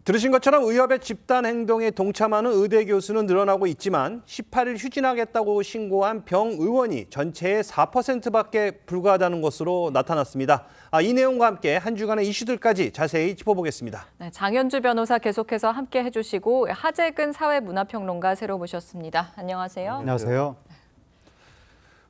들으신 것처럼 의협의 집단 행동에 동참하는 의대 교수는 늘어나고 있지만 18일 휴진하겠다고 신고한 병 의원이 전체의 4%밖에 불과하다는 것으로 나타났습니다. 이 내용과 함께 한 주간의 이슈들까지 자세히 짚어보겠습니다. 네, 장현주 변호사 계속해서 함께 해주시고 하재근 사회문화평론가 새로 모셨습니다. 안녕하세요. 안녕하세요.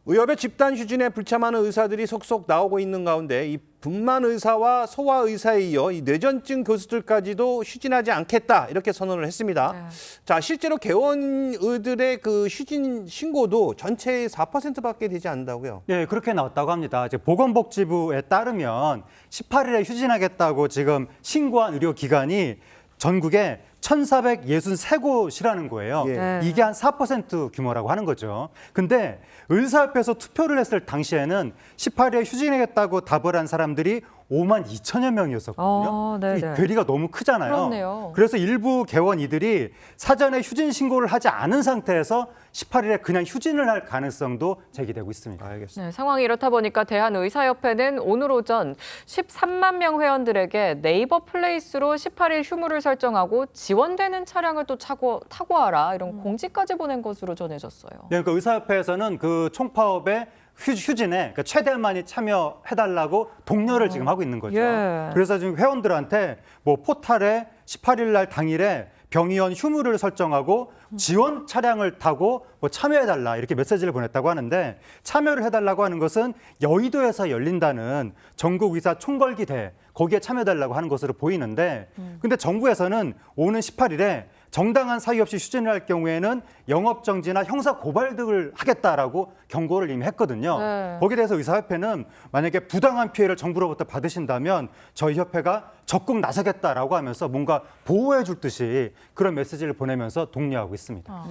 의협의 집단 휴진에 불참하는 의사들이 속속 나오고 있는 가운데 이 분만 의사와 소아 의사에 이어 이 뇌전증 교수들까지도 휴진하지 않겠다 이렇게 선언을 했습니다. 네. 자, 실제로 개원의들의 그 휴진 신고도 전체의 4%밖에 되지 않는다고요. 예, 그렇게 나왔다고 합니다. 이제 보건복지부에 따르면 18일에 휴진하겠다고 지금 신고한 의료기관이 전국에 1,463곳이라는 거예요. 예. 이게 한 4% 규모라고 하는 거죠. 근데 의사협회에서 투표를 했을 당시에는 18일에 휴진하겠다고 답을 한 사람들이 5만 2천여 명이었었거든요. 네네. 이 괴리가 너무 크잖아요. 그렇네요. 그래서 일부 개원이들이 사전에 휴진 신고를 하지 않은 상태에서 18일에 그냥 휴진을 할 가능성도 제기되고 있습니다. 알겠습니다. 네, 상황이 이렇다 보니까 대한의사협회는 오늘 오전 13만 명 회원들에게 네이버 플레이스로 18일 휴무를 설정하고 지원되는 차량을 또 타고 와라 이런 공지까지 보낸 것으로 전해졌어요. 네, 그러니까 의사협회에서는 그 총파업에 휴진에 그러니까 최대한 많이 참여해달라고 독려를 지금 하고 있는 거죠. 예. 그래서 지금 회원들한테 뭐 포탈에 18일 날 당일에 병의원 휴무를 설정하고 지원 차량을 타고 뭐 참여해달라 이렇게 메시지를 보냈다고 하는데 참여를 해달라고 하는 것은 여의도에서 열린다는 전국의사 총궐기 대회 거기에 참여해달라고 하는 것으로 보이는데 근데 정부에서는 오는 18일에 정당한 사유 없이 휴진을 할 경우에는 영업정지나 형사 고발 등을 하겠다라고 경고를 이미 했거든요. 네. 거기에 대해서 의사협회는 만약에 부당한 피해를 정부로부터 받으신다면 저희 협회가 적극 나서겠다라고 하면서 뭔가 보호해 줄 듯이 그런 메시지를 보내면서 독려하고 있습니다.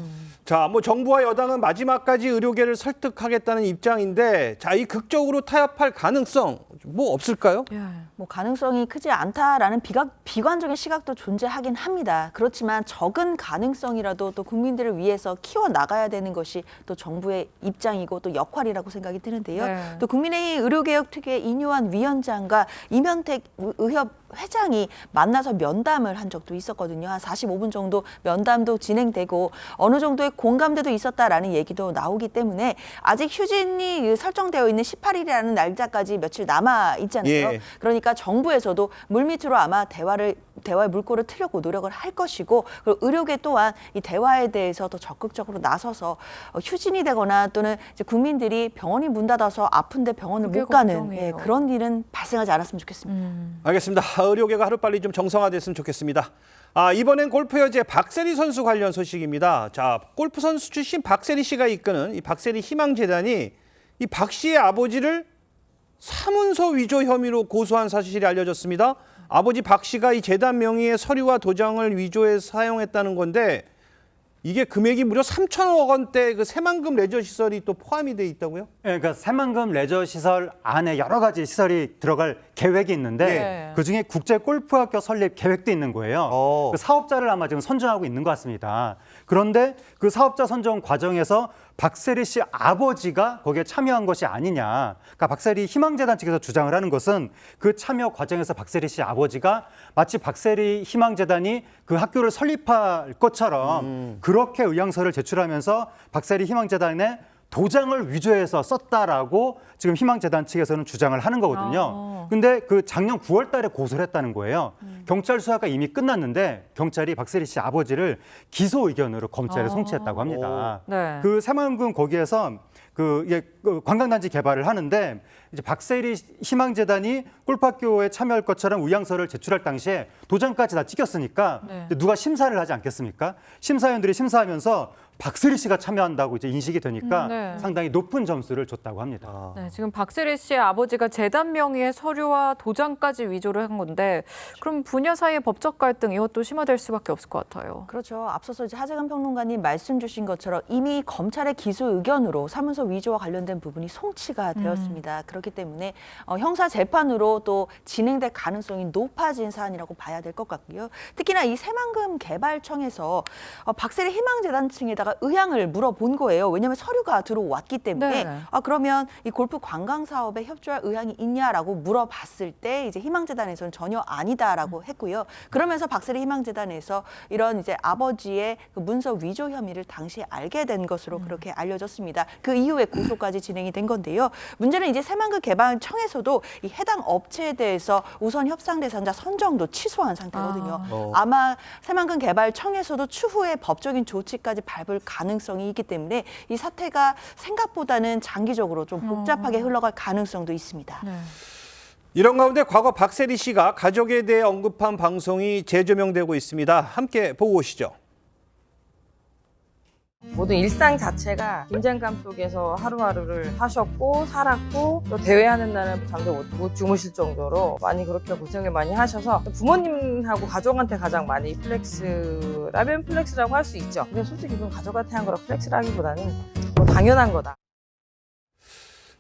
자, 뭐 정부와 여당은 마지막까지 의료계를 설득하겠다는 입장인데 자, 이 극적으로 타협할 가능성 뭐 없을까요? 뭐 가능성이 크지 않다라는 비관적인 시각도 존재하긴 합니다. 그렇지만 적은 가능성이라도 또 국민들을 위해서 키워 나가야 되는 것이 또 정부의 입장이고 또 역할이라고 생각이 드는데요. 네. 또 국민의힘 의료개혁특위의 이뇨한 위원장과 임현택 의협 회장이 만나서 면담을 한 적도 있었거든요. 한 45분 정도 면담도 진행되고 어느 정도의 공감대도 있었다라는 얘기도 나오기 때문에 아직 휴진이 설정되어 있는 18일이라는 날짜까지 며칠 남아 있잖아요. 예. 그러니까 정부에서도 물밑으로 아마 대화의 물꼬를 트려고 노력을 할 것이고 그리고 의료계 또한 이 대화에 대해서 더 적극적으로 나서서 휴진이 되거나 또는 이제 국민들이 병원이 문 닫아서 아픈데 병원을 그게 못 가는 걱정이에요. 그런 일은 발생하지 않았으면 좋겠습니다. 알겠습니다. 의료계가 하루빨리 좀 정상화됐으면 좋겠습니다. 이번엔 골프 여제 박세리 선수 관련 소식입니다. 자, 골프 선수 출신 박세리 씨가 이끄는 이 박세리 희망재단이 이 박 씨의 아버지를 사문서 위조 혐의로 고소한 사실이 알려졌습니다. 아버지 박 씨가 이 재단 명의의 서류와 도장을 위조해 사용했다는 건데 이게 금액이 무려 3천억 원대 그 새만금 레저 시설이 또 포함이 돼 있다고요? 네, 그러니까 새만금 레저 시설 안에 여러 가지 시설이 들어갈 계획이 있는데 네. 그중에 국제 골프학교 설립 계획도 있는 거예요. 그 사업자를 아마 지금 선정하고 있는 것 같습니다. 그런데 그 사업자 선정 과정에서 박세리 씨 아버지가 거기에 참여한 것이 아니냐. 그러니까 박세리 희망재단 측에서 주장을 하는 것은 그 참여 과정에서 박세리 씨 아버지가 마치 박세리 희망재단이 그 학교를 설립할 것처럼 그렇게 의향서를 제출하면서 박세리 희망재단에 도장을 위조해서 썼다라고 지금 희망재단 측에서는 주장을 하는 거거든요. 근데 그 작년 9월 달에 고소를 했다는 거예요. 경찰 수사가 이미 끝났는데 경찰이 박세리 씨 아버지를 기소 의견으로 검찰에 송치했다고 합니다. 네. 그 새만금 거기에서 그 관광단지 개발을 하는데 이제 박세리 희망재단이 골프학교에 참여할 것처럼 의향서를 제출할 당시에 도장까지 다 찍혔으니까 네. 누가 심사를 하지 않겠습니까? 심사위원들이 심사하면서 박세리 씨가 참여한다고 이제 인식이 되니까 네. 상당히 높은 점수를 줬다고 합니다. 네, 지금 박세리 씨의 아버지가 재단 명의의 서류와 도장까지 위조를 한 건데 그럼 부녀 사이의 법적 갈등 이것도 심화될 수밖에 없을 것 같아요. 그렇죠. 앞서서 이제 하재근 평론가님 말씀 주신 것처럼 이미 검찰의 기소 의견으로 사문서 문서 위조와 관련된 부분이 송치가 되었습니다. 그렇기 때문에 형사 재판으로 또 진행될 가능성이 높아진 사안이라고 봐야 될 것 같고요. 특히나 이 새만금 개발청에서 박세리 희망재단 측에다가 의향을 물어본 거예요. 왜냐하면 서류가 들어왔기 때문에 네. 그러면 이 골프 관광 사업에 협조할 의향이 있냐라고 물어봤을 때 이제 희망재단에서는 전혀 아니다라고 했고요. 그러면서 박세리 희망재단에서 이런 이제 아버지의 그 문서 위조 혐의를 당시에 알게 된 것으로 그렇게 알려졌습니다. 그 이후에 고소까지 진행이 된 건데요. 문제는 이제 새만금 개발청에서도 이 해당 업체에 대해서 우선 협상 대상자 선정도 취소한 상태거든요. 아마 새만금 개발청에서도 추후에 법적인 조치까지 밟을 가능성이 있기 때문에 이 사태가 생각보다는 장기적으로 좀 복잡하게 흘러갈 가능성도 있습니다. 네. 이런 가운데 과거 박세리 씨가 가족에 대해 언급한 방송이 재조명되고 있습니다. 함께 보고 오시죠. 모든 일상 자체가 긴장감 속에서 하루하루를 사셨고 살았고 또 대회하는 날은 잠도 못 주무실 정도로 많이 그렇게 고생을 많이 하셔서 부모님하고 가족한테 가장 많이 플렉스라면 플렉스라고 할 수 있죠. 근데 솔직히 그건 가족한테 한 거라 플렉스라기보다는 뭐 당연한 거다.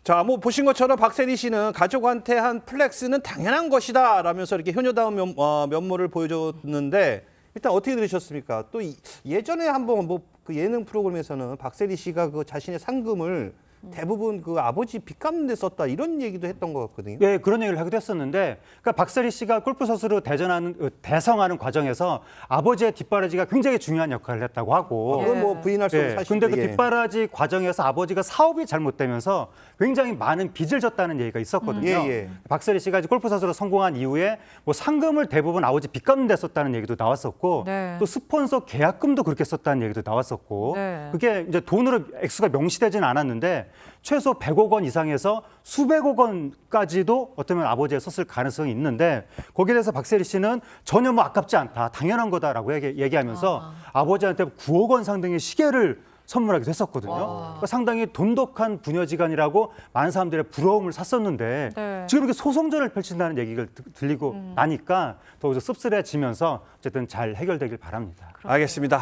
자, 뭐 보신 것처럼 박세리 씨는 가족한테 한 플렉스는 당연한 것이다 라면서 이렇게 효녀다운 면모를 보여줬는데 일단 어떻게 들으셨습니까? 또 예전에 한번 뭐 그 예능 프로그램에서는 박세리 씨가 그 자신의 상금을 대부분 그 아버지 빚 갚는 데 썼다 이런 얘기도 했던 것 같거든요. 예, 그런 얘기를 하기도 했었는데, 그러니까 박세리 씨가 골프 선수로 대성하는 과정에서 아버지의 뒷바라지가 굉장히 중요한 역할을 했다고 하고. 그건 뭐 부인할 수 없는 사실인데. 근데 그 뒷바라지 과정에서 아버지가 사업이 잘못되면서 굉장히 많은 빚을 졌다는 얘기가 있었거든요. 예. 박세리 씨가 이제 골프 선수로 성공한 이후에 뭐 상금을 대부분 아버지 빚 갚는 데 썼다는 얘기도 나왔었고, 네. 또 스폰서 계약금도 그렇게 썼다는 얘기도 나왔었고, 네. 그게 이제 돈으로 액수가 명시되지는 않았는데 최소 100억 원 이상에서 수백억 원까지도 어쩌면 아버지가 썼을 가능성이 있는데, 거기에 대해서 박세리 씨는 전혀 뭐 아깝지 않다, 당연한 거다라고 얘기하면서 아버지한테 9억 원 상당의 시계를 선물하기도 했었거든요. 그러니까 상당히 돈독한 부녀지간이라고 많은 사람들의 부러움을 샀었는데 네. 지금 이렇게 소송전을 펼친다는 얘기를 들리고 나니까 더욱더 씁쓸해지면서 어쨌든 잘 해결되길 바랍니다. 알겠습니다.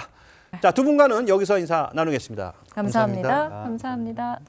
자, 두 분과는 여기서 인사 나누겠습니다. 감사합니다. 감사합니다.